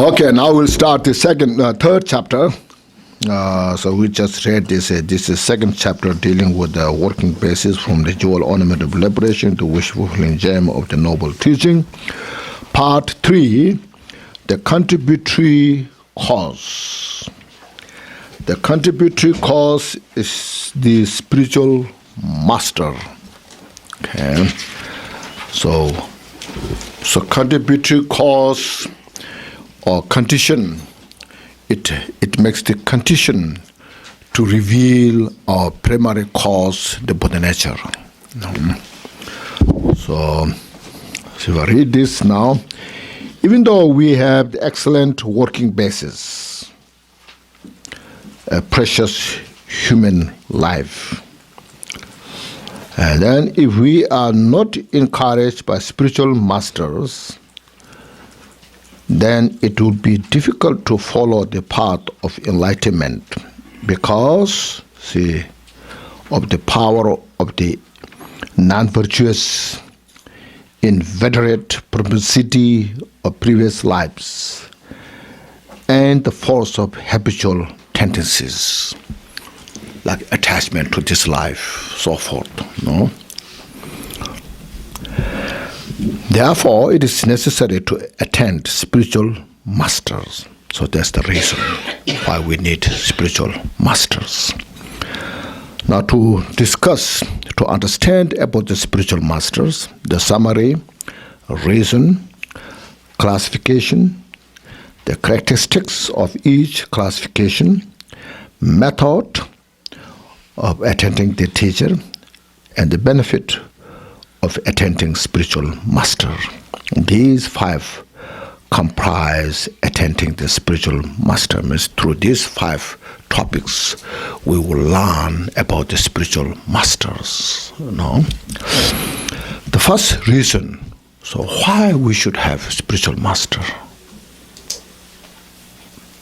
Okay, now we'll start the third chapter. So we just read this. This is second chapter dealing with the working basis from the jewel ornament of liberation to wish-fulfilling gem of the noble teaching. Part 3, the contributory cause. The contributory cause is the spiritual master. Okay, so contributory cause or condition, it makes the condition to reveal our primary cause, the Buddha nature. So if I read this now, even though we have the excellent working basis, a precious human life, and then if we are not encouraged by spiritual masters, then it would be difficult to follow the path of enlightenment because, of the power of the non-virtuous, inveterate propensity of previous lives and the force of habitual tendencies like attachment to this life, so forth. No? Therefore, it is necessary to attend spiritual masters. So that's the reason why we need spiritual masters. Now to discuss, to understand about the spiritual masters, the summary, reason, classification, the characteristics of each classification, method of attending the teacher, and the benefit of attending spiritual master. These 5 comprise attending the spiritual master. Means through these 5 topics, we will learn about the spiritual masters. The first reason, so why we should have spiritual master.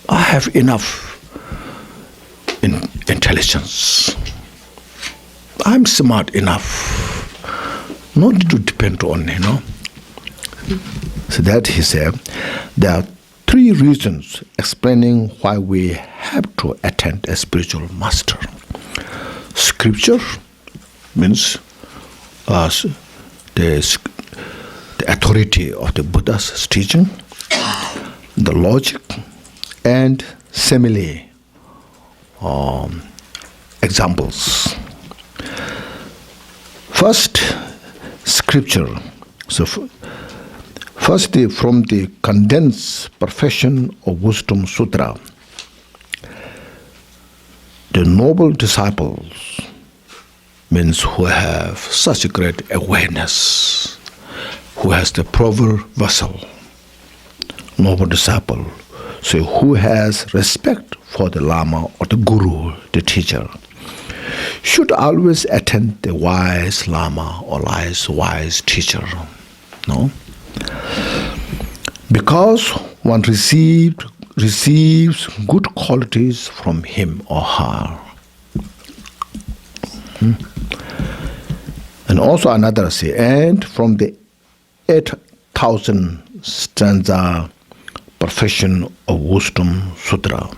I have enough intelligence. I'm smart enough. No need to depend on, So that he said, there are 3 reasons explaining why we have to attend a spiritual master. Scripture means the authority of the Buddha's teaching, the logic, and simile examples. First, Scripture. So first, from the condensed Perfection of Wisdom Sutra, the noble disciples means who have such a great awareness, who has the proper vessel, noble disciple, so who has respect for the Lama or the Guru, the teacher, should always attend the wise Lama or wise teacher. No? Because one receives good qualities from him or her. And also another say, and from the 8,000 stanza Perfection of Wisdom Sutra.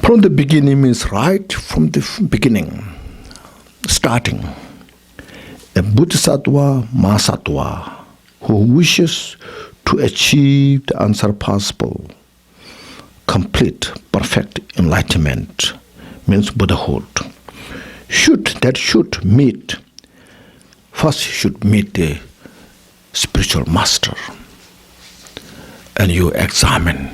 From the beginning means right from the beginning, starting. A Bodhisattva Mahasattva who wishes to achieve the unsurpassable, complete, perfect enlightenment means Buddhahood. Should meet the spiritual master, and you examine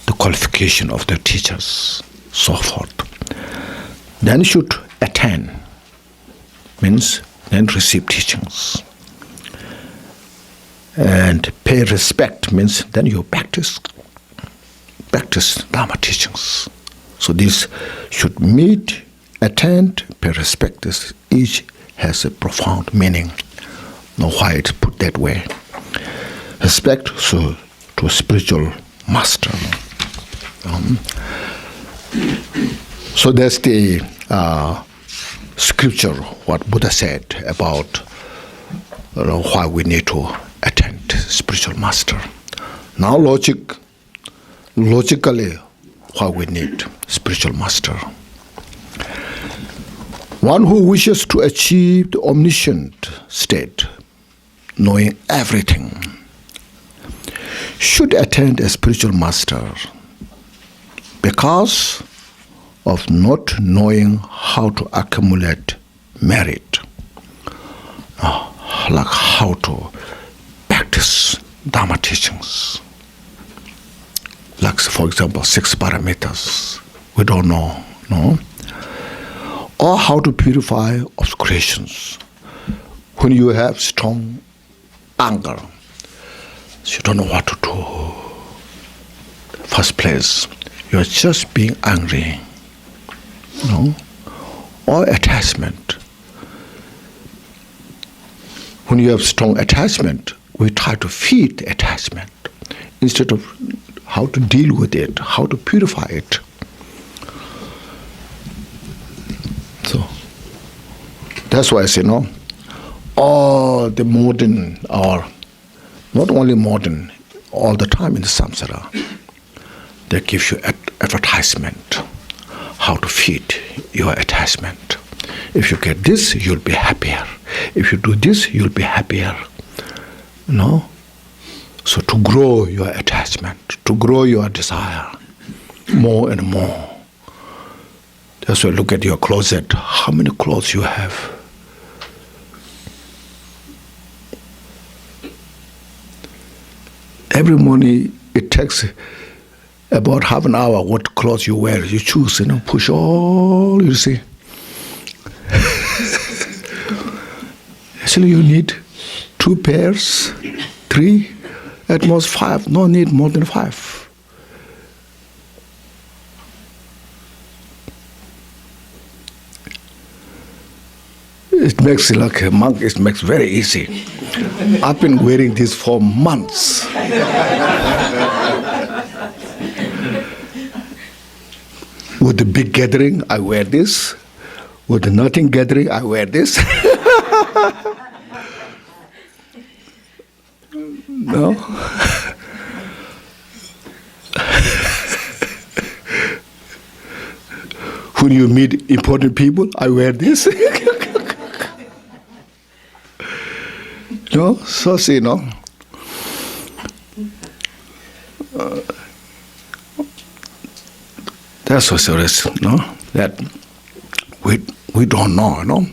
the qualification of the teachers, so forth. Then should attend, means then receive teachings. And pay respect means then you practice Dharma teachings. So this should meet, attend, pay respect. This each has a profound meaning. Know why it's put that way. Respect to a spiritual master. So that's the scripture, what Buddha said about why we need to attend spiritual master. Now logically, why we need spiritual master? One who wishes to achieve the omniscient state, knowing everything, should attend a spiritual master because of not knowing how to accumulate merit, like how to practice Dharma teachings. Like, for example, 6 parameters, we don't know, no? Or how to purify obscurations. When you have strong anger, you don't know what to do. First place, you're just being angry, no? Or attachment. When you have strong attachment, we try to feed the attachment instead of how to deal with it, how to purify it. So that's why I say, no, all the modern, or not only modern, all the time in the samsara, they give you advertisement, how to feed your attachment. If you get this, you'll be happier. If you do this, you'll be happier. No? So to grow your attachment, to grow your desire more and more. That's why look at your closet. How many clothes you have? Every morning it takes about half an hour what clothes you wear. You choose, push all, you see. Actually you need 2 pairs, 3, at most 5. No need more than 5. It makes like a monk, it makes very easy. I've been wearing this for months. With the big gathering, I wear this. With the nothing gathering, I wear this. No? When you meet important people, I wear this. No? So see, no? That's so serious, no? That we don't know, no?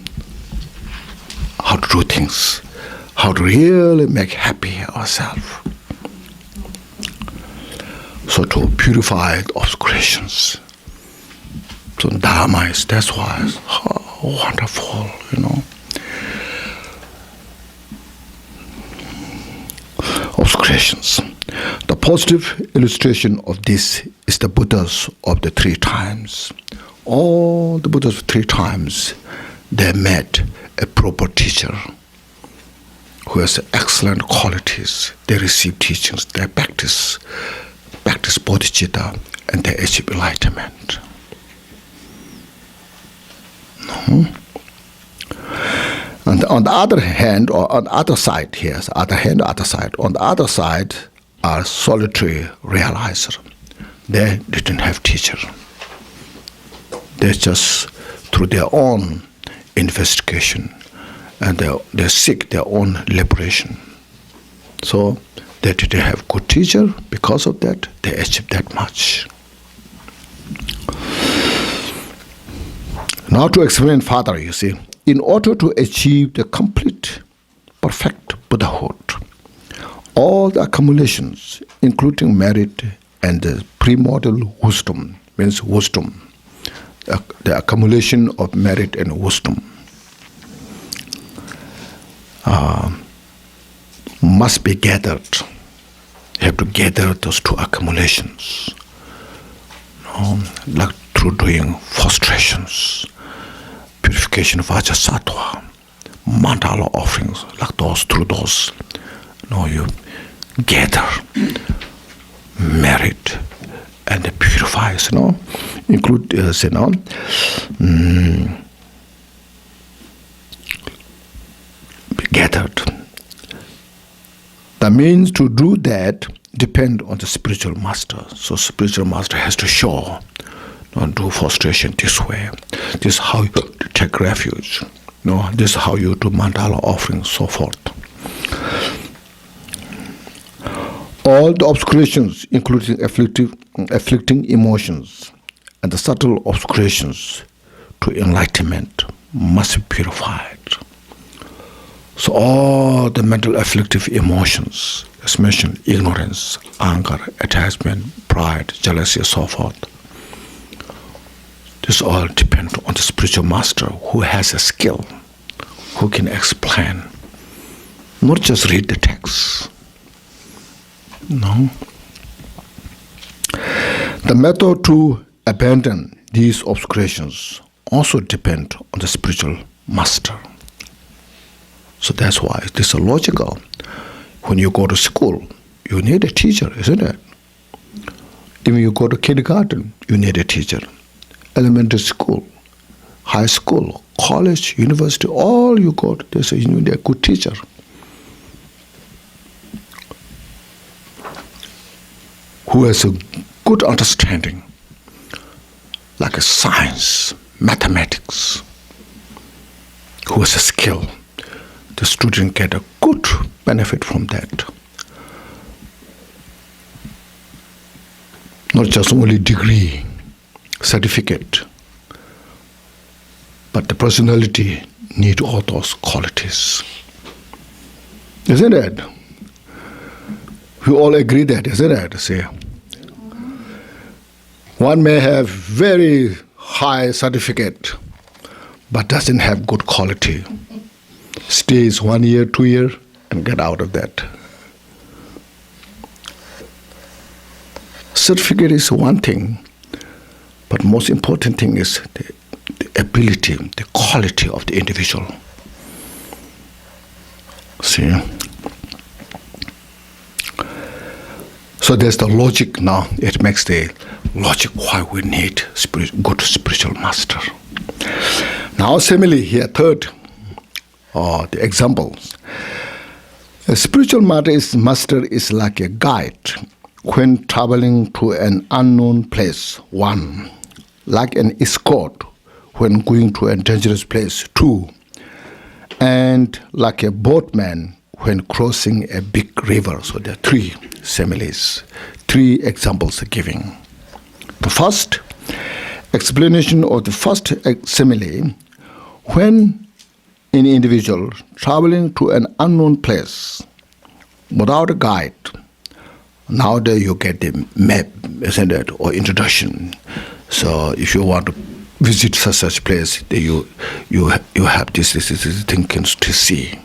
How to do things, how to really make happy ourselves. So to purify the obscurations. So Dharma is, that's why it's wonderful, Obscurations. The positive illustration of this is the Buddhas of the 3 times. All the Buddhas of 3 times, they met a proper teacher who has excellent qualities. They receive teachings, they practice bodhicitta, and they achieve enlightenment. And on the other hand, or on the other side here, on the other side are solitary realizers. They didn't have teacher. They just, through their own investigation, and they seek their own liberation. So they didn't have good teacher. Because of that, they achieved that much. Now to explain further, you see, in order to achieve the complete, perfect Buddhahood, all the accumulations, including merit and the primordial wisdom, means wisdom, the accumulation of merit and wisdom, must be gathered. You have to gather those 2 accumulations, like through doing frustrations, purification of Vajasattva, mandala offerings, like those, through those, you gather merit and it purifies, include, be gathered. The means to do that depend on the spiritual master. So spiritual master has to show, don't do frustration this way. This is how you take refuge. No, this is how you do mandala offering, so forth. All the obscurations, including afflicting emotions, and the subtle obscurations to enlightenment must be purified. So all the mental afflictive emotions, as mentioned, ignorance, anger, attachment, pride, jealousy, and so forth, this all depends on the spiritual master who has a skill, who can explain, not just read the text. No. The method to abandon these obscurations also depend on the spiritual master. So that's why this is logical. When you go to school, you need a teacher, isn't it? Even you go to kindergarten, you need a teacher. Elementary school, high school, college, university, all you go to, you need a good teacher. Who has a good understanding, like a science, mathematics, who has a skill. The student get a good benefit from that. Not just only degree, certificate, but the personality need all those qualities. Isn't it? We all agree that, isn't it? See, one may have very high certificate, but doesn't have good quality. Stays 1 year, 2 years, and get out of that. Certificate is one thing, but most important thing is the ability, the quality of the individual. See? So there's the logic now. It makes the logic why we need good spiritual master. Now simile here, third, the examples. A spiritual master is like a guide when traveling to an unknown place, 1. Like an escort when going to a dangerous place, 2. And like a boatman when crossing a big river. So there are 3 similes, 3 examples giving. The first explanation of the first simile, when an individual traveling to an unknown place without a guide, nowadays you get the map, isn't it, or introduction. So if you want to visit such place, you have this thing to see.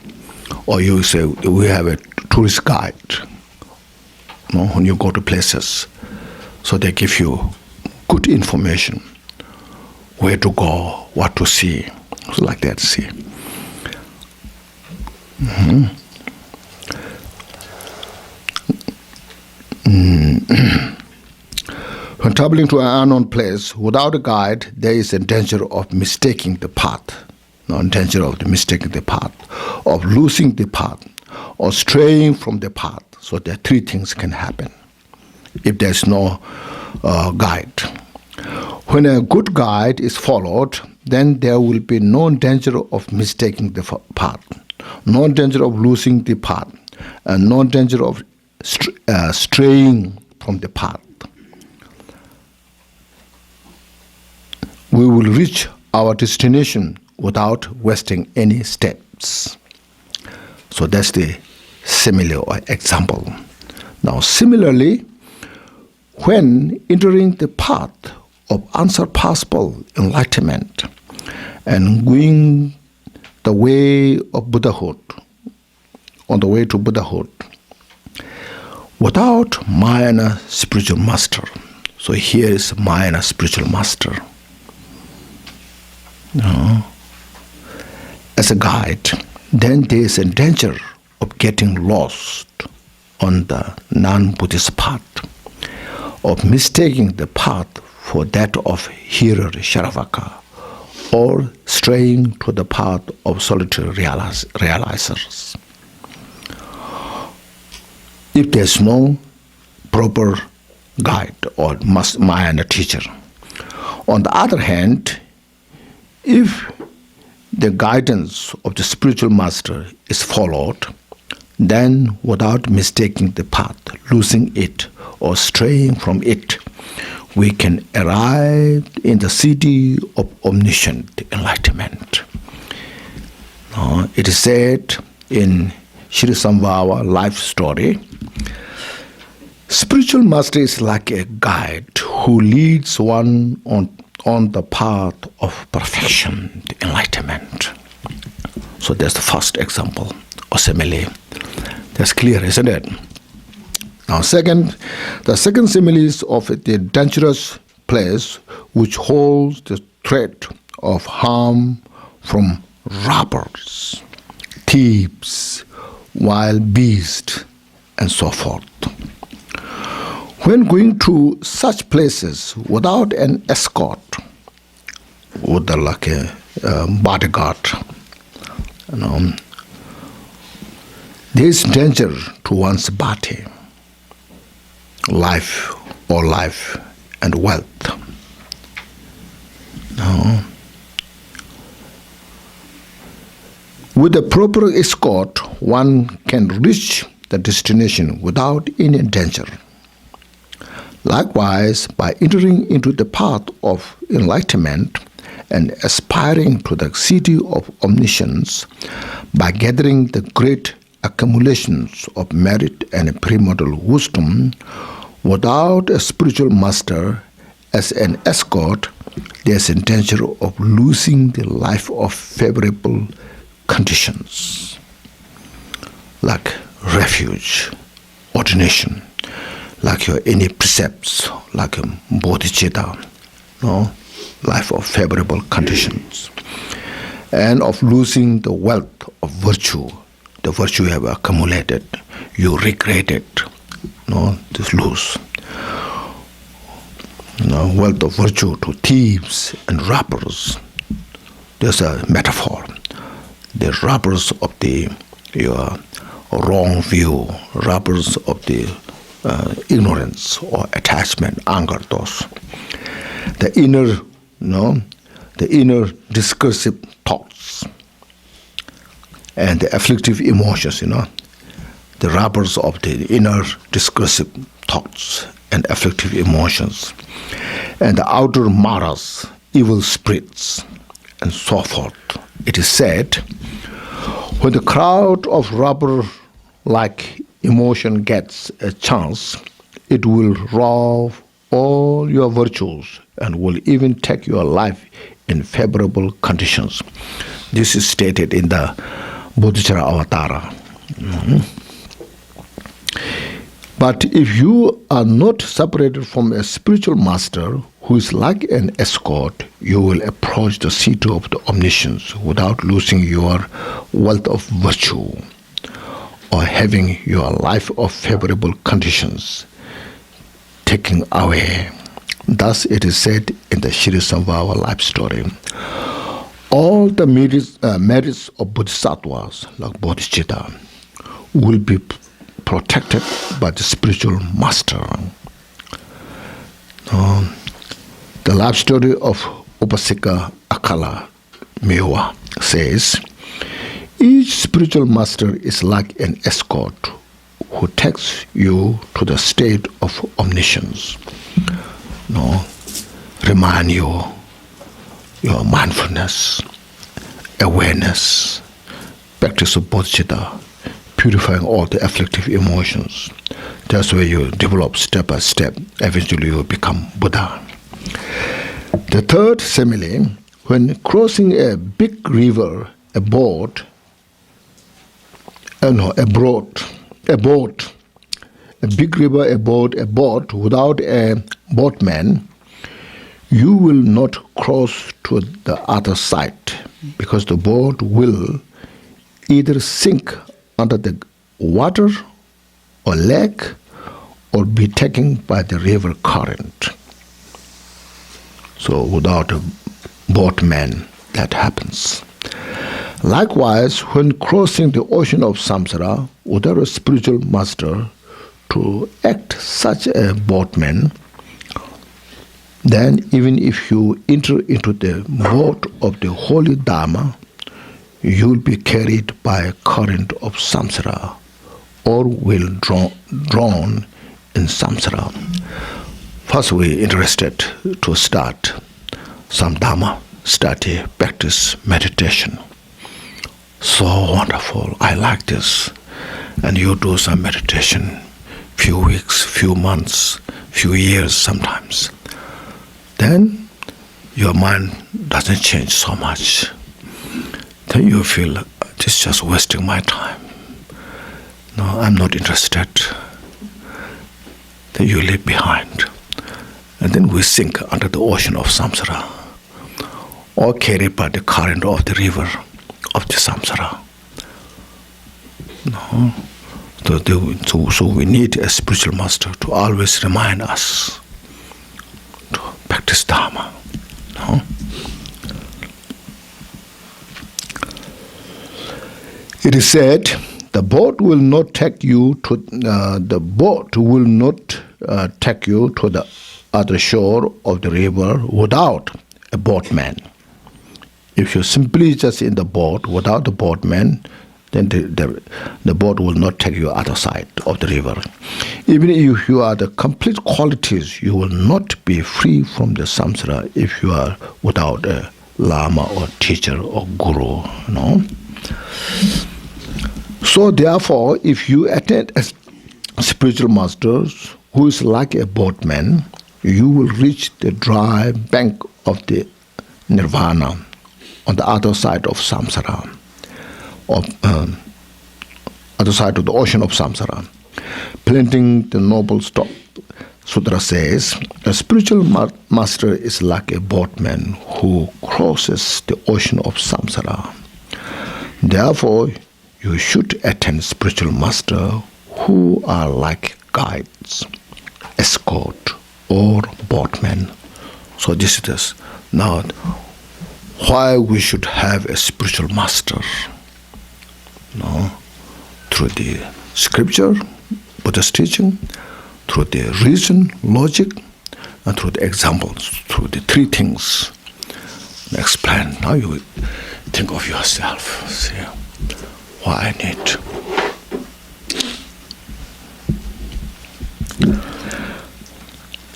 Or you say, we have a tourist guide, when you go to places. So they give you good information, where to go, what to see, so like that, see. When traveling to an unknown place without a guide, there is a danger of mistaking the path. No danger of mistaking the path, of losing the path, or straying from the path. So there are 3 things can happen if there's no guide. When a good guide is followed, then there will be no danger of mistaking the path, no danger of losing the path, and no danger of straying from the path. We will reach our destination without wasting any steps. So that's the simile or example. Now similarly, when entering the path of unsurpassable enlightenment and going the way of Buddhahood, on the way to Buddhahood, without minor spiritual master. So here is minor spiritual master. As a guide, then there is a danger of getting lost on the non-Buddhist path, of mistaking the path for that of hearer Sharavaka, or straying to the path of solitary realizers. if there's no proper guide or Mahayana teacher. On the other hand, if the guidance of the spiritual master is followed, then without mistaking the path, losing it, or straying from it, we can arrive in the city of omniscient enlightenment. It is said in Sri Sambhava life story, spiritual master is like a guide who leads one on the path of perfection, the enlightenment. So that's the first example or simile. That's clear, isn't it? Now, the second simile is of the dangerous place which holds the threat of harm from robbers, thieves, wild beasts, and so forth. When going to such places without an escort, with like a bodyguard, there is danger to one's body, life and wealth. With a proper escort, one can reach the destination without any danger. Likewise, by entering into the path of enlightenment and aspiring to the city of omniscience, by gathering the great accumulations of merit and premortal wisdom, without a spiritual master as an escort, there is a danger of losing the life of favorable conditions, like refuge, ordination, like any precepts, like a bodhicitta, life of favorable conditions, and of losing the wealth of virtue, the virtue you have accumulated, you regret it, to lose. Wealth of virtue to thieves and robbers. There's a metaphor. The robbers of your wrong view, robbers of the ignorance or attachment, anger, those. The inner discursive thoughts and the afflictive emotions, the robbers of the inner discursive thoughts and afflictive emotions, and the outer maras, evil spirits, and so forth. It is said, when the crowd of robber-like emotion gets a chance, it will rob all your virtues and will even take your life in favorable conditions. This is stated in the Bodhicitta Avatara. But if you are not separated from a spiritual master who is like an escort, you will approach the seat of the omniscience without losing your wealth of virtue or having your life of favorable conditions taken away. Thus it is said in the Sri Sambhava life story, all the merits of bodhisattvas, like bodhicitta, will be protected by the spiritual master. The life story of Upasika Akala Mewa says, each spiritual master is like an escort who takes you to the state of omniscience. Remind you your mindfulness, awareness, practice of bodhicitta, purifying all the afflictive emotions. That's where you develop step by step. Eventually you become Buddha. The third simile, when crossing a big river, a boat without a boatman, you will not cross to the other side because the boat will either sink under the water or lake or be taken by the river current. So without a boatman, that happens. Likewise, when crossing the ocean of samsara without a spiritual master, to act such a boatman, then even if you enter into the boat of the holy Dharma, you will be carried by a current of samsara, or will drawn in samsara. First, we're interested to start some Dharma study, practice, meditation. So wonderful, I like this. And you do some meditation, few weeks, few months, few years sometimes. Then your mind doesn't change so much. Then you feel, this is just wasting my time. No, I'm not interested. Then you leave behind. And then we sink under the ocean of samsara, or carried by the current of the river of the samsara. No. So we need a spiritual master to always remind us to practice Dharma. No? It is said, the boat will not take you to the other shore of the river without a boatman. If you're simply just in the boat without the boatman, then the boat will not take you other side of the river. Even if you are the complete qualities, you will not be free from the samsara if you are without a lama or teacher or guru. No? So therefore, if you attend a spiritual master who is like a boatman, you will reach the dry bank of the nirvana on the other side of samsara, other side of the ocean of samsara. Planting the noble stock, Sutra says, a spiritual master is like a boatman who crosses the ocean of samsara. Therefore, you should attend spiritual master who are like guides, escort, or boatmen. So this is this. Now, why we should have a spiritual master? No, through the scripture, Buddha's teaching, through the reason, logic, and through the examples, through the three things. Explain. Now you think of yourself. See why I need.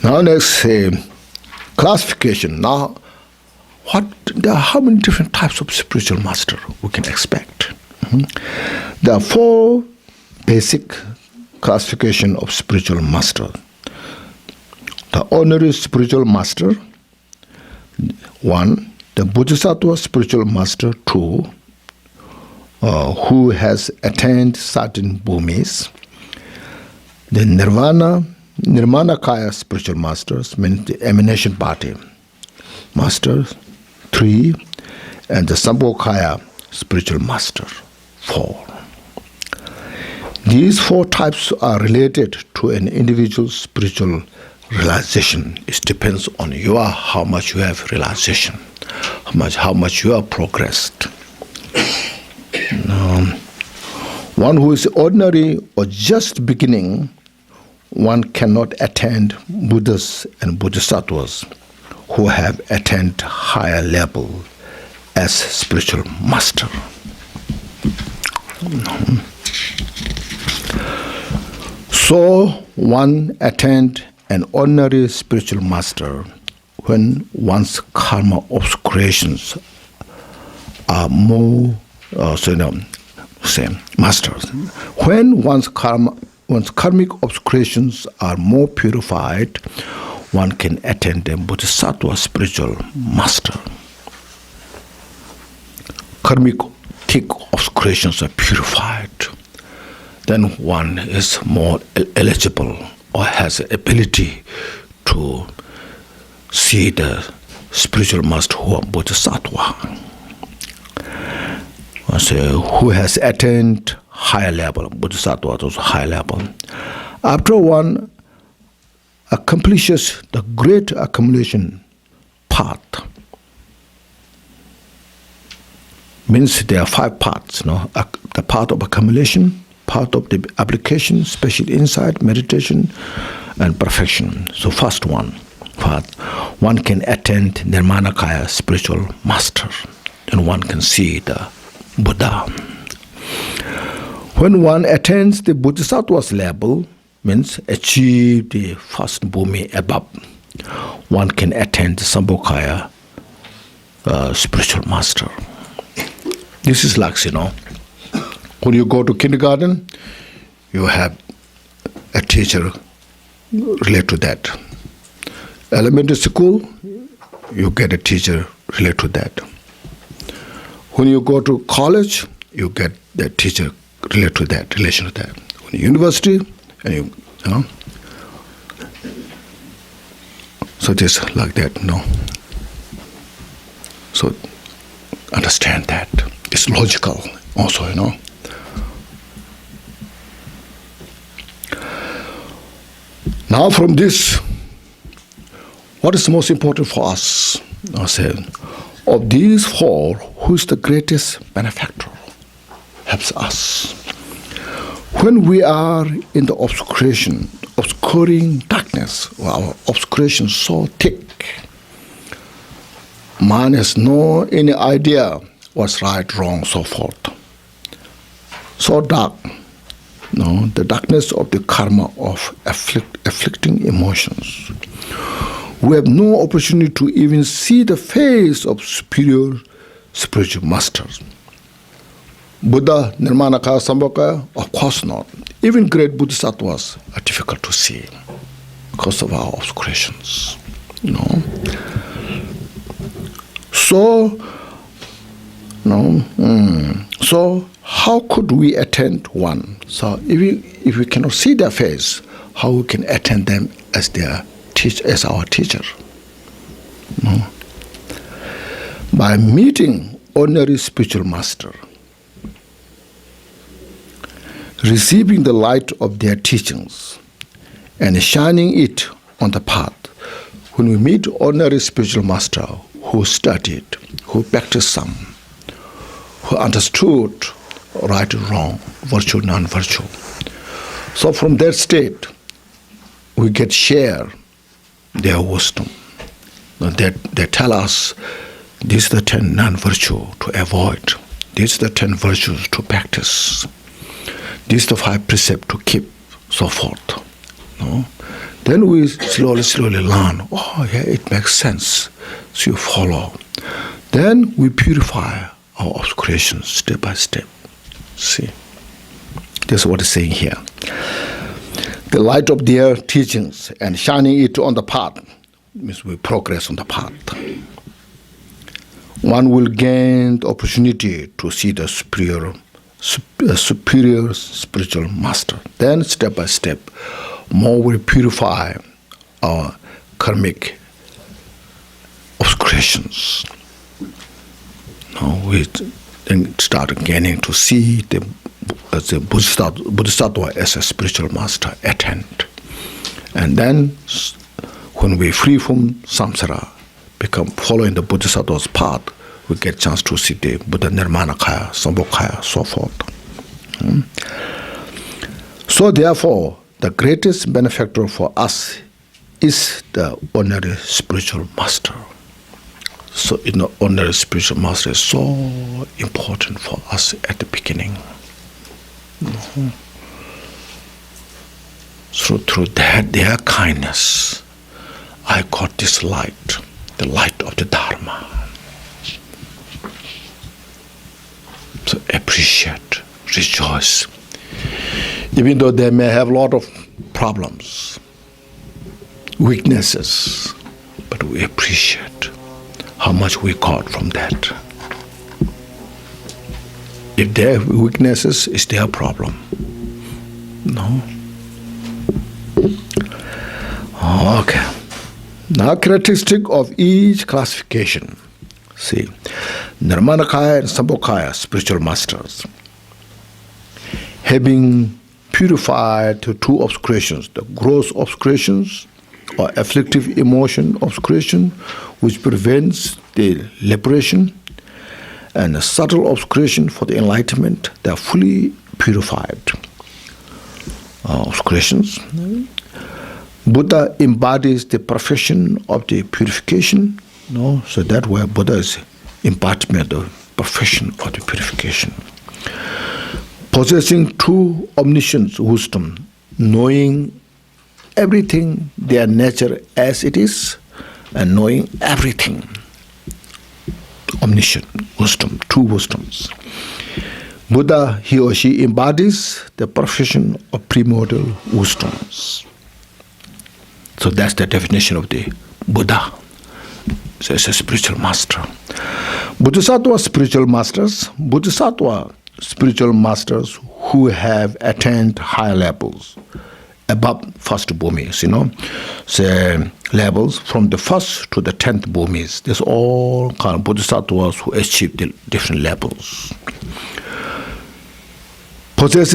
Now next, classification. Now, how many different types of spiritual master we can expect? There are four basic classification of spiritual master. The ordinary spiritual master, 1. The Bodhisattva spiritual master, 2. Who has attained certain bhumis. The Nirmanakaya spiritual masters, means the emanation party masters, 3. And the Sambhogakaya spiritual master, 4. These 4 types are related to an individual's spiritual realization. It depends on how much you have realization, how much you have progressed. One who is ordinary or just beginning, one cannot attend Buddhas and Bodhisattvas who have attained higher level as spiritual master. So one attend an ordinary spiritual master when one's karma obscurations are more masters. When one's karmic obscurations are more purified, one can attend a Bodhisattva spiritual master. Karmic thick obscurations are purified, then one is more eligible or has the ability to see the spiritual master who are Bodhisattva. So who has attained higher level, Bodhisattva is higher level. After one accomplishes the great accumulation path, means there are 5 paths, the path of accumulation, part of the application, special insight, meditation, and perfection. So first one can attend Nirmanakaya spiritual master, and one can see the Buddha. When one attains the Bodhisattva's level, means achieve the first bhumi above, one can attend the Sambhogakaya spiritual master. This is like, when you go to kindergarten, you have a teacher related to that. Elementary school, you get a teacher related to that. When you go to college, you get the teacher related to that, relation to that. When university, and you know. So just like that, So understand that. It's logical also, Now from this, what is most important for us? I said, of these four, who is the greatest benefactor? Helps us. When we are in the obscuring darkness, our obscuration so thick, man has no any idea what's right, wrong, so forth. So dark, the darkness of the karma of afflicting emotions. We have no opportunity to even see the face of superior spiritual masters. Buddha, Nirmanakaya, Sambhogakaya, of course not. Even great Bodhisattvas are difficult to see because of our obscurations. So how could we attend one? So if we cannot see their face, how we can attend them as as our teacher? By meeting ordinary spiritual master, receiving the light of their teachings, and shining it on the path. When we meet ordinary spiritual master who studied, who practiced some, who understood right and wrong, virtue, non-virtue. So from that state, we get share their wisdom. They tell us, these are the 10 non-virtue to avoid. These are the 10 virtues to practice. These are the 5 precepts to keep, so forth. Then we slowly learn, it makes sense. So you follow. Then we purify our obscurations step by step. See? This is what it's saying here. The light of their teachings and shining it on the path means we progress on the path. One will gain the opportunity to see the superior spiritual master. Then step by step, more we purify our karmic obscurations. We then start gaining to see the Bodhisattva as a spiritual master attend. And then when we free from samsara, become following the Bodhisattva's path, we get chance to see the Buddha Nirmanakaya, Sambhogakaya, so forth. So therefore, the greatest benefactor for us is the ordinary spiritual master. So ordinary spiritual master is so important for us at the beginning. So through their kindness, I got this light, the light of the Dharma. So appreciate, rejoice. Even though they may have a lot of problems, weaknesses, but we appreciate how much we got from that. If they have weaknesses, it's their problem. Okay. Now, characteristic of each classification. See, Nirmanakaya and Sambhogakaya, spiritual masters, having purified the 2 obscurations, the gross obscurations or afflictive emotion obscuration, which prevents the liberation, and the subtle obscuration for the enlightenment, they are fully purified. of creations. Buddha embodies the perfection of the purification. So that way Buddha is embodiment of perfection of the purification. Possessing true omniscience, wisdom, knowing everything, their nature as it is, and knowing everything. Omniscient, wisdom, true wisdoms. Buddha, he or she embodies the perfection of primordial wisdoms. So that's the definition of the Buddha. So it's a spiritual master. Bodhisattva spiritual masters, Bodhisattva spiritual masters who have attained higher levels above first bhumis, say levels from the first to the 10th bhumis. There's all kind of bodhisattvas who achieve the different levels. Possess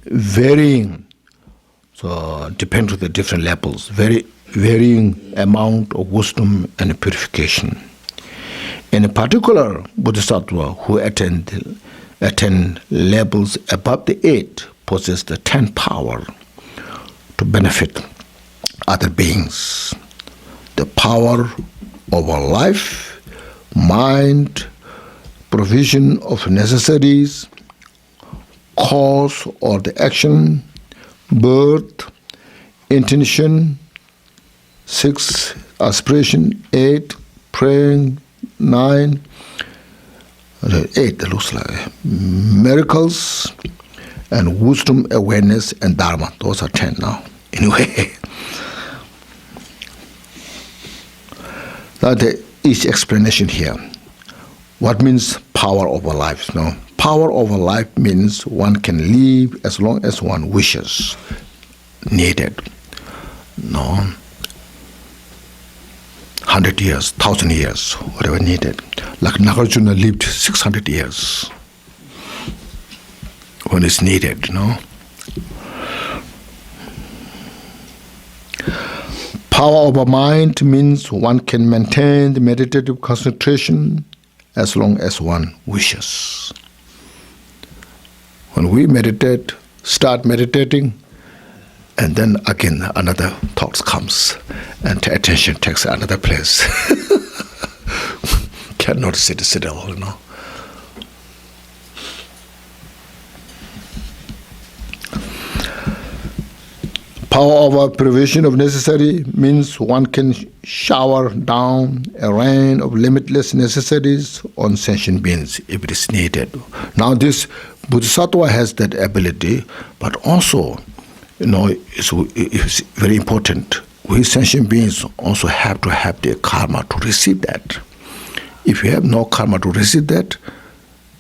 varying, so depends on the different levels, varying amount of wisdom and purification. In a particular bodhisattva who attain levels above the 8 possess the 10 power to benefit other beings. The power over life, mind, provision of necessities, cause or the action, birth, intention, 6, aspiration, 8, praying, 9, 8, it looks like, miracles, and wisdom, awareness, and dharma. Those are 10 now. Anyway, now there is explanation here. What means power over life? No, power over life means one can live as long as one wishes, needed. No, 100 years, 1,000 years, whatever needed. Like Nagarjuna lived 600 years when it's needed, Power over mind means one can maintain the meditative concentration as long as one wishes. When we meditate, start meditating, and then again another thought comes, and the attention takes another place. Cannot sit still, Power over provision of necessary means one can shower down a rain of limitless necessities on sentient beings if it is needed. Now this Bodhisattva has that ability, but also, it's very important. We sentient beings also have to have the karma to receive that. If you have no karma to receive that,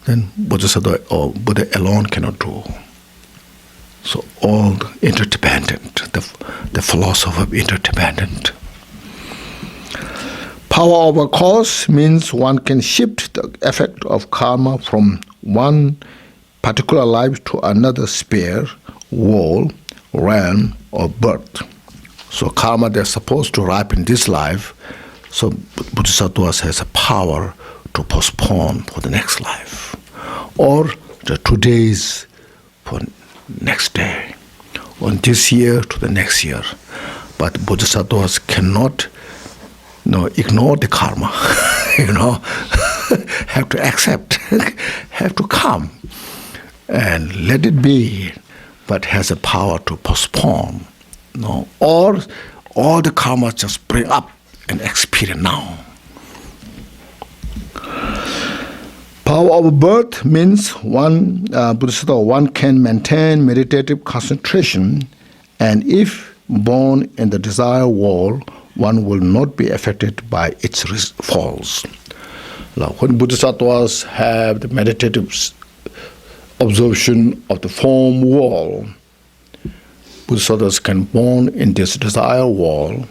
then Bodhisattva or Buddha alone cannot do. So all interdependent, the philosophy of interdependent. Power over cause means one can shift the effect of karma from one particular life to another sphere, world, realm, or birth. So karma, they're supposed to ripen this life, so Bodhisattvas has a power to postpone for the next life, or the 2 days for next day, on this year to the next year. But Bodhisattvas cannot ignore the karma, have to accept, have to come and let it be, but has a power to postpone, or all the karma just bring up and experience now. Power of birth means one can maintain meditative concentration, and if born in the desired world, one will not be affected by its falls. Now, when Bodhisattvas have the meditative observation of the form world, Bodhisattvas can born in this desired world,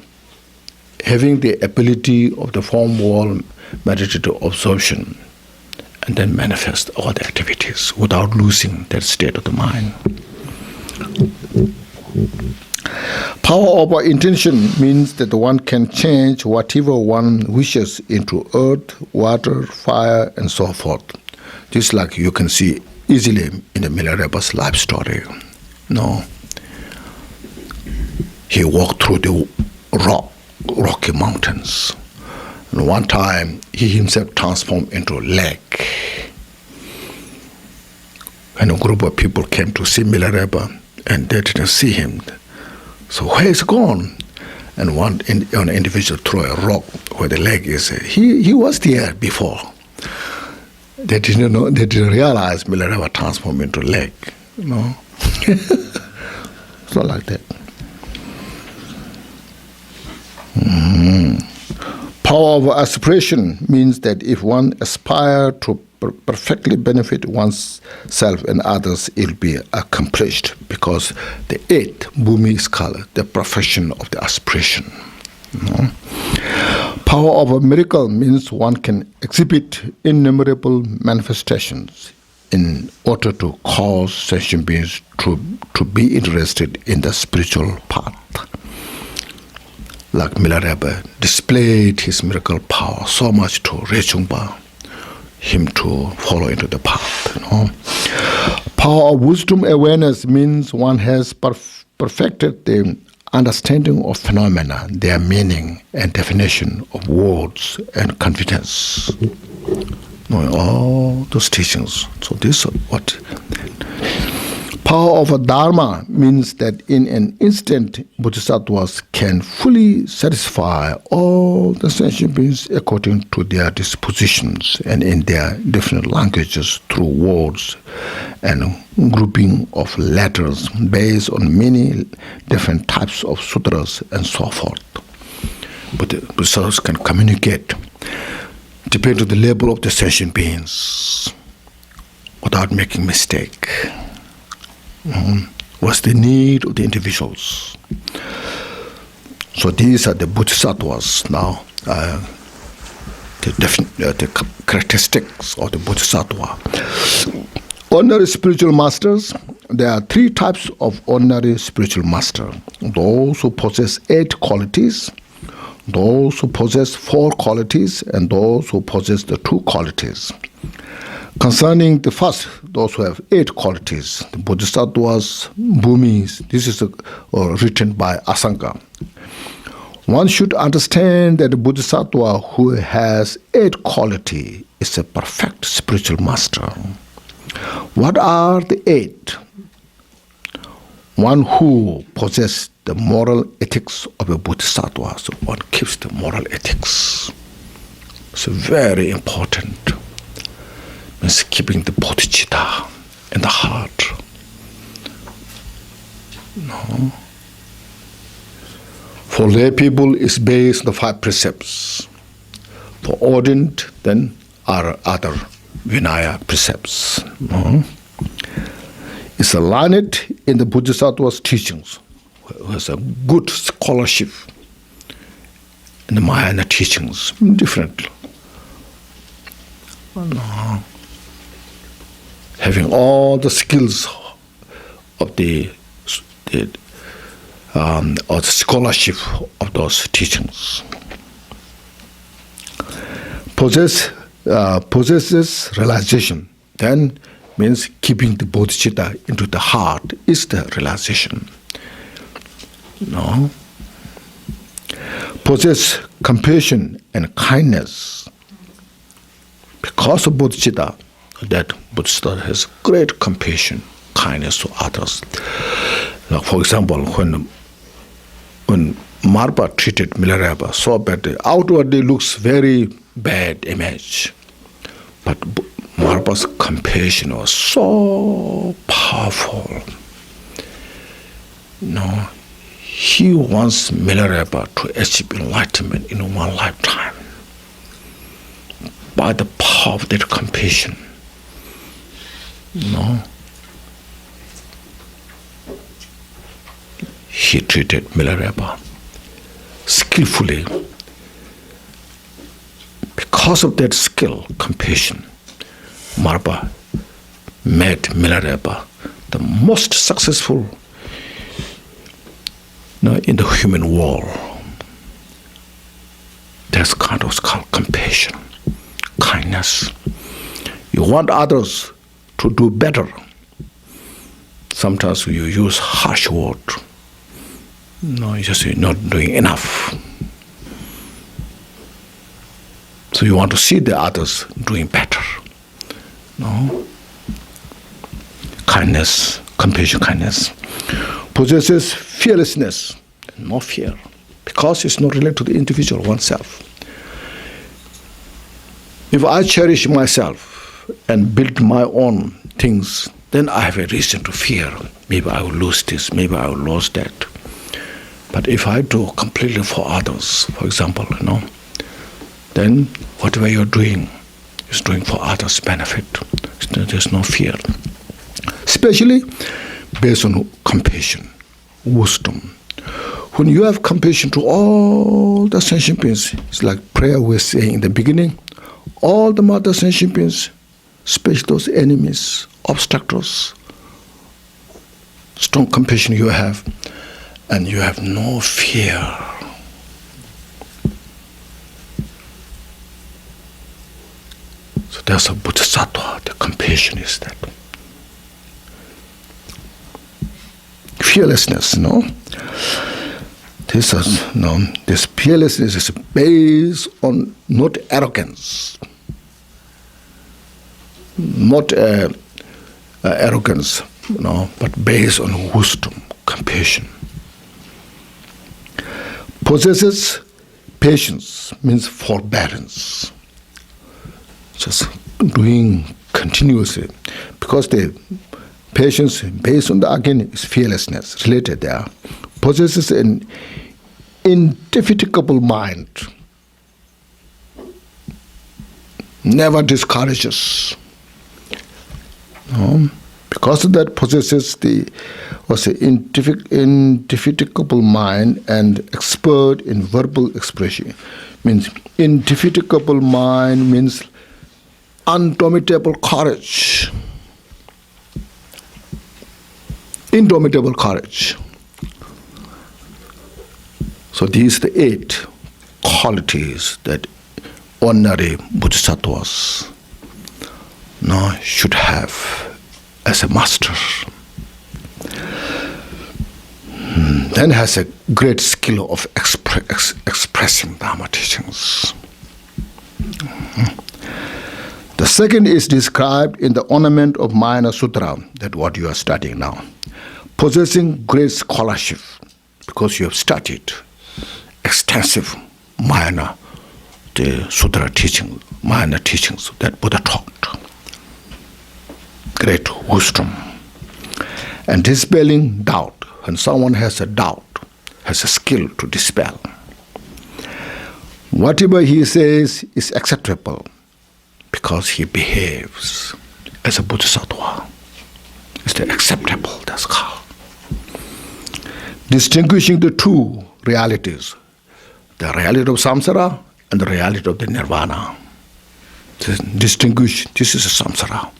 having the ability of the form world meditative absorption, and then manifest all the activities without losing that state of the mind. Power over intention means that one can change whatever one wishes into earth, water, fire, and so forth. Just like you can see easily in the Milarepa's life story. No. He walked through the rocky mountains. And one time, he himself transformed into a lake. And a group of people came to see Milarepa, and they didn't see him. So where is he gone? And one individual threw a rock where the lake is. He was there before. They didn't know. They didn't realize Milarepa transformed into a lake. No, it's not like that. Power of aspiration means that if one aspires to perfectly benefit oneself and others, it will be accomplished, because the eighth Bhumi is called the perfection of the aspiration. Power of a miracle means one can exhibit innumerable manifestations in order to cause sentient beings to be interested in the spiritual path. Like Milarepa displayed his miracle power so much to Rechungpa, him to follow into the path. Power of wisdom awareness means one has perfected the understanding of phenomena, their meaning and definition of words and confidence. Knowing all those teachings. So this is what. Power of a dharma means that in an instant, bodhisattvas can fully satisfy all the sentient beings according to their dispositions and in their different languages through words and grouping of letters based on many different types of sutras and so forth. But the bodhisattvas can communicate depending on the level of the sentient beings without making mistake. What's the need of the individuals? So these are the bodhisattvas now, the characteristics of the bodhisattva. Ordinary spiritual masters, there are three types of ordinary spiritual masters. Those who possess 8 qualities, those who possess 4 qualities, and those who possess the 2 qualities. Concerning the first, those who have 8 qualities, the bodhisattvas, bhumis, this is written by Asanga. One should understand that the bodhisattva who has 8 qualities is a perfect spiritual master. What are the 8? One who possesses the moral ethics of a bodhisattva, so one keeps the moral ethics. It's very important. Means keeping the bodhicitta in the heart. No. For lay people, it's based on the 5 precepts. For ordained, then are other Vinaya precepts. No. It's aligned in the bodhisattva's teachings. Who has a good scholarship in the Mahayana teachings, different. No. Having all the skills of the scholarship of those teachings. Possesses realization, then means keeping the bodhicitta into the heart is the realization. No. Possess compassion and kindness. Because of bodhicitta, that bodhisattva has great compassion, kindness to others. Like for example, when Marpa treated Milarepa so badly, outwardly looks very bad image. But Marpa's compassion was so powerful. No, he wants Milarepa to achieve enlightenment in one lifetime by the power of that compassion. No. He treated Milarepa skillfully. Because of that skill, compassion, Marpa made Milarepa the most successful in the human world. That's called compassion, kindness. You want others to do better. Sometimes you use harsh word. No, you just say not doing enough. So you want to see the others doing better. No? Kindness, compassion, kindness. Possesses fearlessness, no fear, because it's not related to the individual, oneself. If I cherish myself and build my own things, then I have a reason to fear. Maybe I will lose this, maybe I will lose that. But if I do completely for others, for example, then whatever you're doing is doing for others' benefit. There's no fear. Especially based on compassion, wisdom. When you have compassion to all the sentient beings, it's like prayer we're saying in the beginning, all the mother sentient beings, especially those enemies, obstructors, strong compassion you have, and you have no fear. So there's a bodhisattva, the compassion is that. Fearlessness, this fearlessness is based on not arrogance, not arrogance, but based on wisdom, compassion. Possesses patience, means forbearance. Just doing continuously, because the patience based on the again is fearlessness related there. Possesses an indefatigable mind, never discourages. Because of that, possesses the indefatigable mind and expert in verbal expression. Means indefatigable mind means indomitable courage. Indomitable courage. So these are the 8 qualities that ordinary bodhisattvas should have as a master. Then has a great skill of expressing Dharma teachings. The second is described in the Ornament of Mayana Sutra, that what you are studying now. Possessing great scholarship, because you have studied extensive Mayana, the Sutra teaching, Mayana teachings that Buddha taught. Great wisdom. And dispelling doubt. When someone has a doubt, has a skill to dispel. Whatever he says is acceptable, because he behaves as a bodhisattva. It's the acceptable, that's called. Distinguishing the two realities, the reality of samsara and the reality of the nirvana. Distinguish, this is a samsara,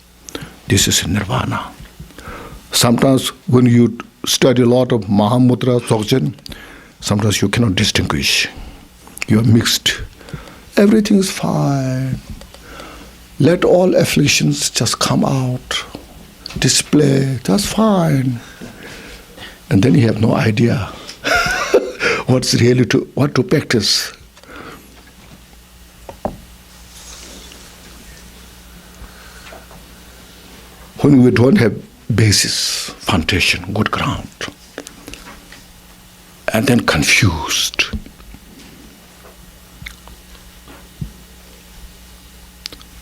this is a nirvana. Sometimes when you study a lot of Mahamudra, Dzogchen, sometimes you cannot distinguish. You are mixed. Everything is fine. Let all afflictions just come out, display, that's fine. And then you have no idea what to practice. When we don't have basis, foundation, good ground, and then confused.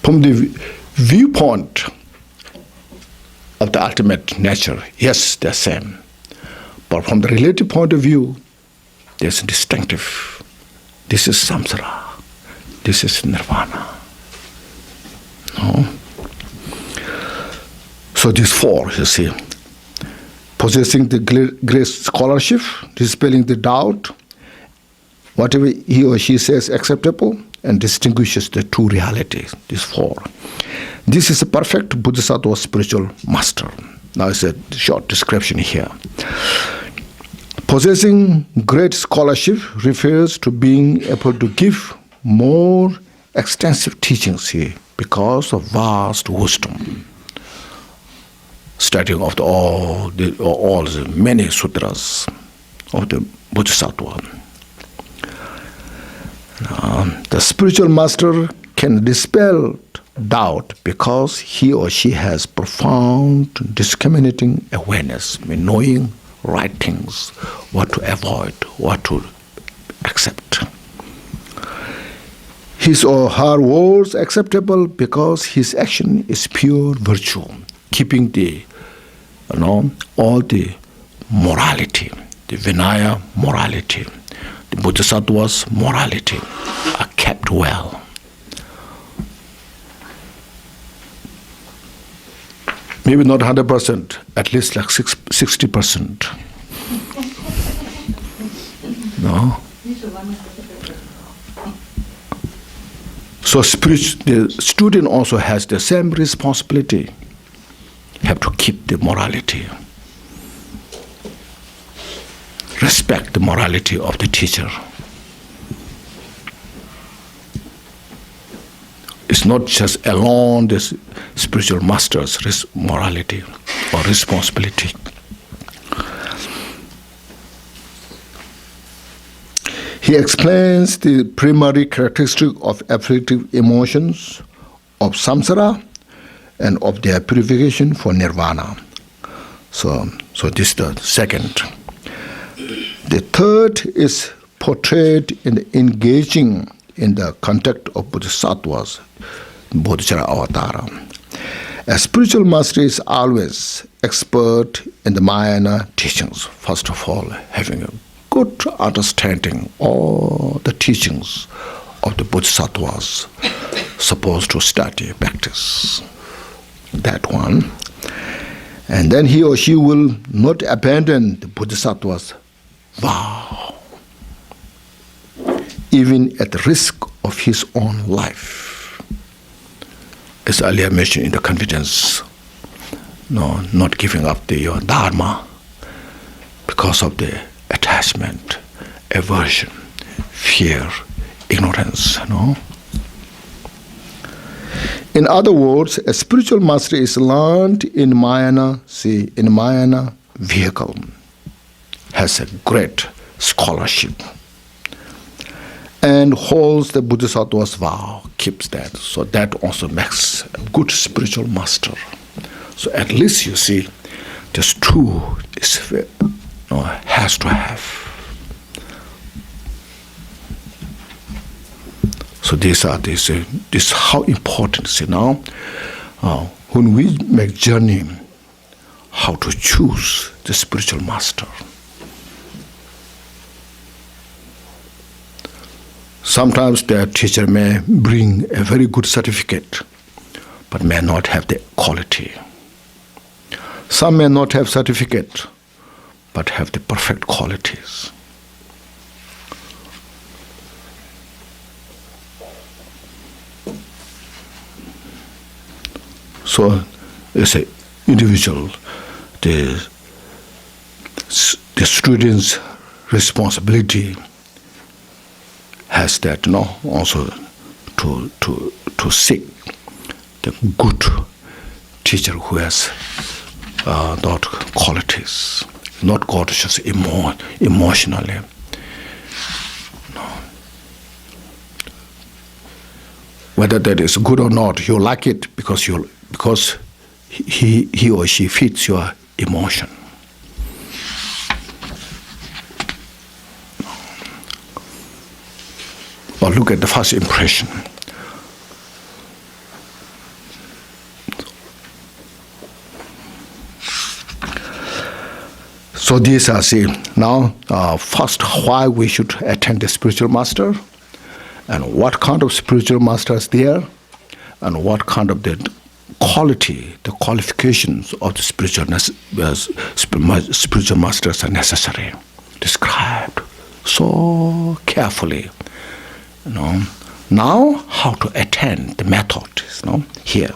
From the viewpoint of the ultimate nature, yes, they're same. But from the relative point of view, there's a distinctive. This is samsara. This is nirvana. No? So these 4, you see. Possessing the great scholarship, dispelling the doubt, whatever he or she says acceptable, and distinguishes the two realities, these 4. This is a perfect bodhisattva spiritual master. Now it's a short description here. Possessing great scholarship refers to being able to give more extensive teachings here because of vast wisdom. studying of all the many sutras of the Bodhisattva. The spiritual master can dispel doubt because he or she has profound discriminating awareness, knowing right things, what to avoid, what to accept. His or her words acceptable because his action is pure virtue, keeping all the morality, the Vinaya morality, the Bodhisattva's morality are kept well. Maybe not 100%, at least like 60%. No? So the student also has the same responsibility. Have to keep the morality. Respect the morality of the teacher. It's not just alone the spiritual master's morality or responsibility. He explains the primary characteristic of afflictive emotions, of samsara, and of their purification for nirvana. So this is the second. The third is portrayed in engaging in the contact of bodhisattvas, bodhicharya avatara. A spiritual master is always expert in the Mahayana teachings. First of all, having a good understanding all the teachings of the bodhisattvas supposed to study, practice. That one. And then he or she will not abandon the bodhisattva's vow, even at the risk of his own life. As earlier mentioned in the confidence, not giving up your dharma because of the attachment, aversion, fear, ignorance. In other words, a spiritual master is learned in Mahayana vehicle, has a great scholarship, and holds the bodhisattva's vow, keeps that. So that also makes a good spiritual master. So at least you see, this two has to have. So this is how important. See now, when we make journey, how to choose the spiritual master. Sometimes the teacher may bring a very good certificate, but may not have the quality. Some may not have certificate, but have the perfect qualities. So, as an individual, the student's responsibility has that, also to seek the good teacher who has those qualities, not go to just emotionally. Whether that is good or not, you like it because he or she fits your emotion. Or look at the first impression. So these are now first why we should attend the spiritual master, and what kind of spiritual master is there, and what kind of the qualifications of the spiritual masters are necessary, described so carefully. Now how to attend the method, here.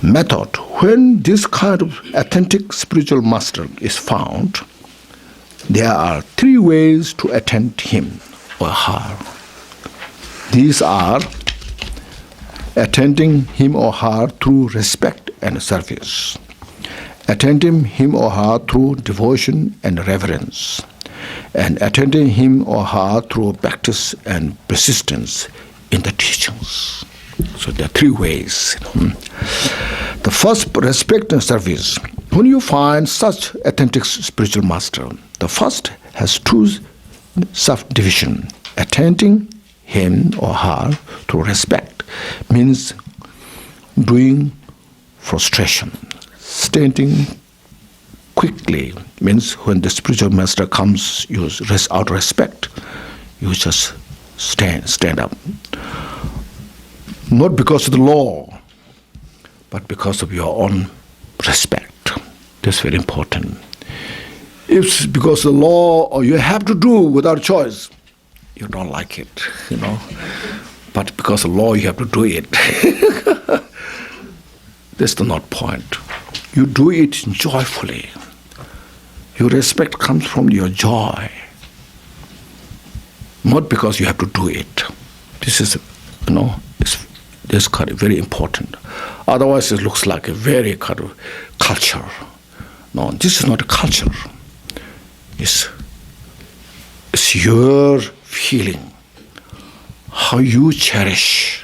Method, when this kind of authentic spiritual master is found, there are 3 ways to attend him or her. These are attending him or her through respect and service, attending him or her through devotion and reverence, and attending him or her through practice and persistence in the teachings. So there are three ways. The first, respect and service. When you find such authentic spiritual master, the first has two subdivision. Attending him or her through respect means doing frustration. Standing quickly means when the spiritual master comes, you out of respect, you just stand up. Not because of the law, but because of your own respect. That's very important. If it's because of the law or you have to do without choice, you don't like it, But because of law, you have to do it. That's the not point. You do it joyfully. Your respect comes from your joy, not because you have to do it. This is, this kind of very important. Otherwise, it looks like a very kind of culture. No, this is not a culture. It's your feeling, how you cherish.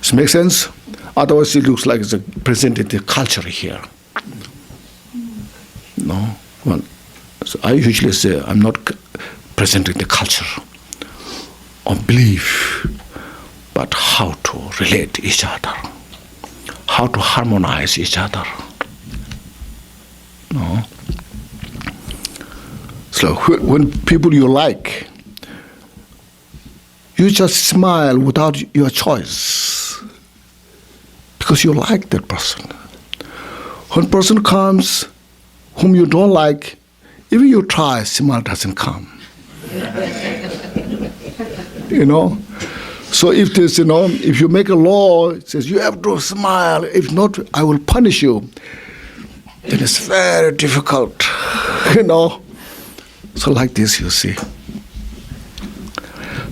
Does it make sense? Otherwise, it looks like it's presented the culture here. No, well, so I usually say I'm not presenting the culture or belief, but how to relate to each other, how to harmonize each other. No. So when people you like, you just smile without your choice because you like that person. When person comes whom you don't like, even you try, smile doesn't come. So if there's, if you make a law, it says you have to smile. If not, I will punish you. Then it's very difficult, So like this, you see.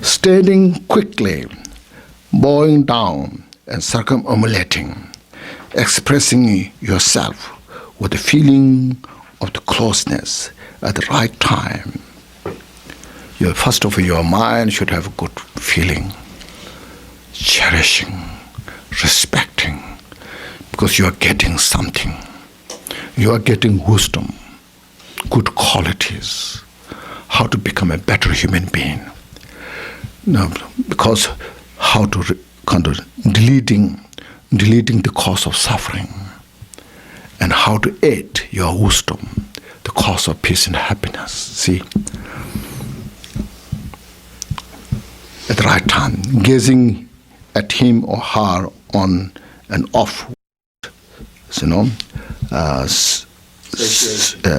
Standing quickly, bowing down and circumambulating, expressing yourself with the feeling of the closeness at the right time. First of all, your mind should have a good feeling, cherishing, respecting, because you are getting something. You are getting wisdom, good qualities, how to become a better human being. Now, because how to deleting the cause of suffering, and how to aid your wisdom, the cause of peace and happiness. See, at the right time, gazing at him or her on and off,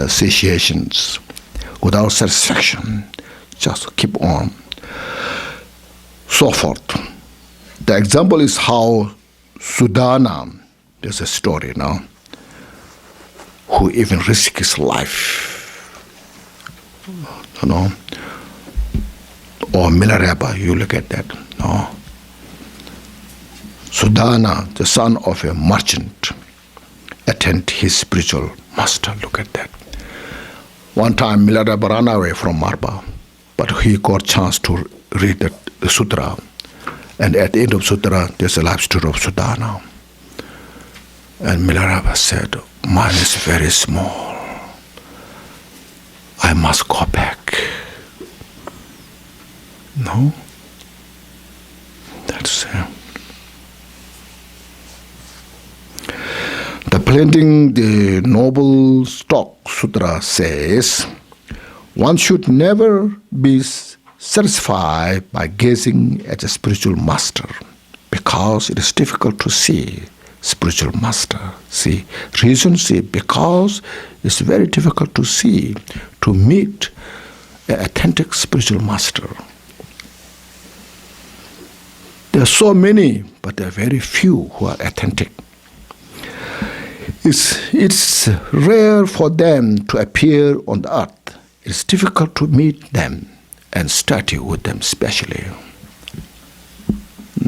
satiations, without satisfaction, just keep on. So forth. The example is how Sudana, there's a story now, who even risked his life, or Naropa, you look at that, Sudana, the son of a merchant, attend his spiritual master, look at that. One time Naropa ran away from Naropa, but he got chance to read the sutra, and at the end of sutra, there's a life story of Sudana. And Naropa said, mine is very small. I must go back. No? That's The Planting the Noble Stock Sutra says, one should never be satisfied by gazing at a spiritual master because it is difficult to see spiritual master. See, reason, because it's very difficult to see, to meet an authentic spiritual master. There are so many, but there are very few who are authentic. It's rare for them to appear on the earth. It's difficult to meet them and study with them especially.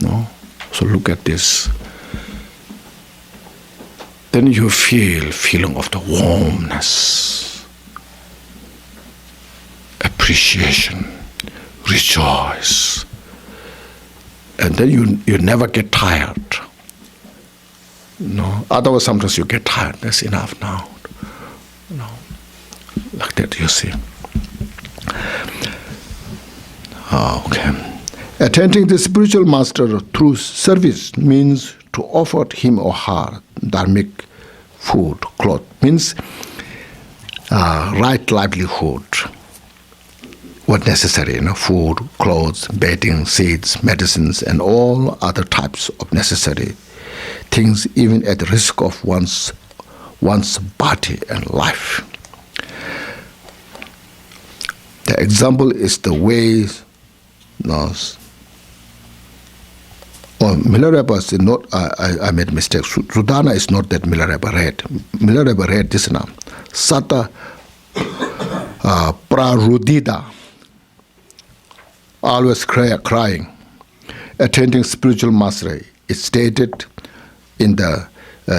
No? So look at this. then you feel feeling of the warmness, appreciation, rejoice. And then you never get tired. Otherwise sometimes you get tired. That's enough now. Like that, you see. Okay. Attending the spiritual master through service means to offer him or her dharmic food, cloth, means right livelihood, what necessary, food, clothes, bedding, seeds, medicines, and all other types of necessary things, even at the risk of one's body and life. The example is the way Milarepa is not, I made mistake. Sudana is not that Milarepa read. Milarepa read this now. Sata prarudida, always crying, attending spiritual mastery. It's stated in the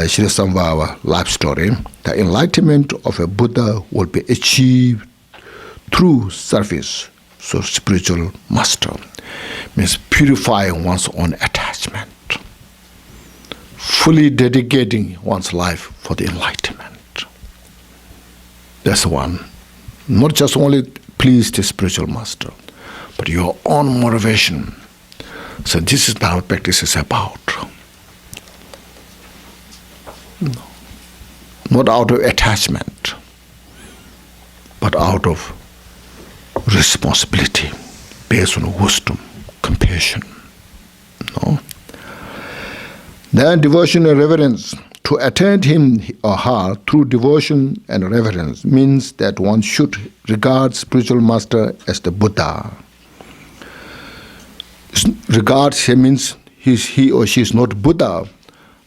Sri Samvava life story. The enlightenment of a Buddha will be achieved through service. So spiritual master means purifying one's own attachment, fully dedicating one's life for the enlightenment. That's one. Not just only please the spiritual master, but your own motivation. So this is how practice is about. Not out of attachment, but out of responsibility based on wisdom, compassion. Then devotion and reverence. To attend him or her through devotion and reverence means that one should regard spiritual master as the Buddha. Regards him means he or she is not Buddha,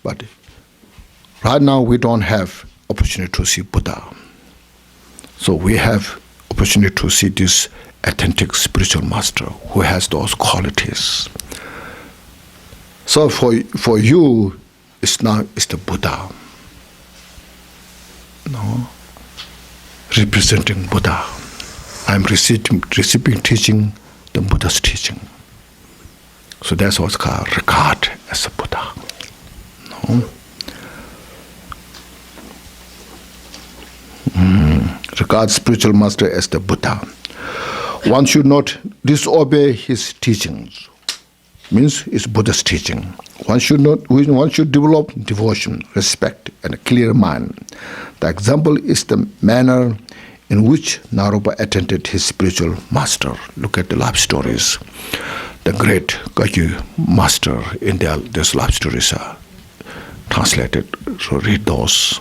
but right now we don't have opportunity to see Buddha. So we have opportunity to see this authentic spiritual master who has those qualities. So for you, it's the Buddha, representing Buddha. I'm receiving teaching, the Buddha's teaching. So that's what's called regard as a Buddha. Regard spiritual master as the Buddha. One should not disobey his teachings. Means it's Buddha's teaching. One should develop devotion, respect, and a clear mind. The example is the manner in which Naropa attended his spiritual master. Look at the life stories. The great Gagyu master in these life stories are translated. So read those.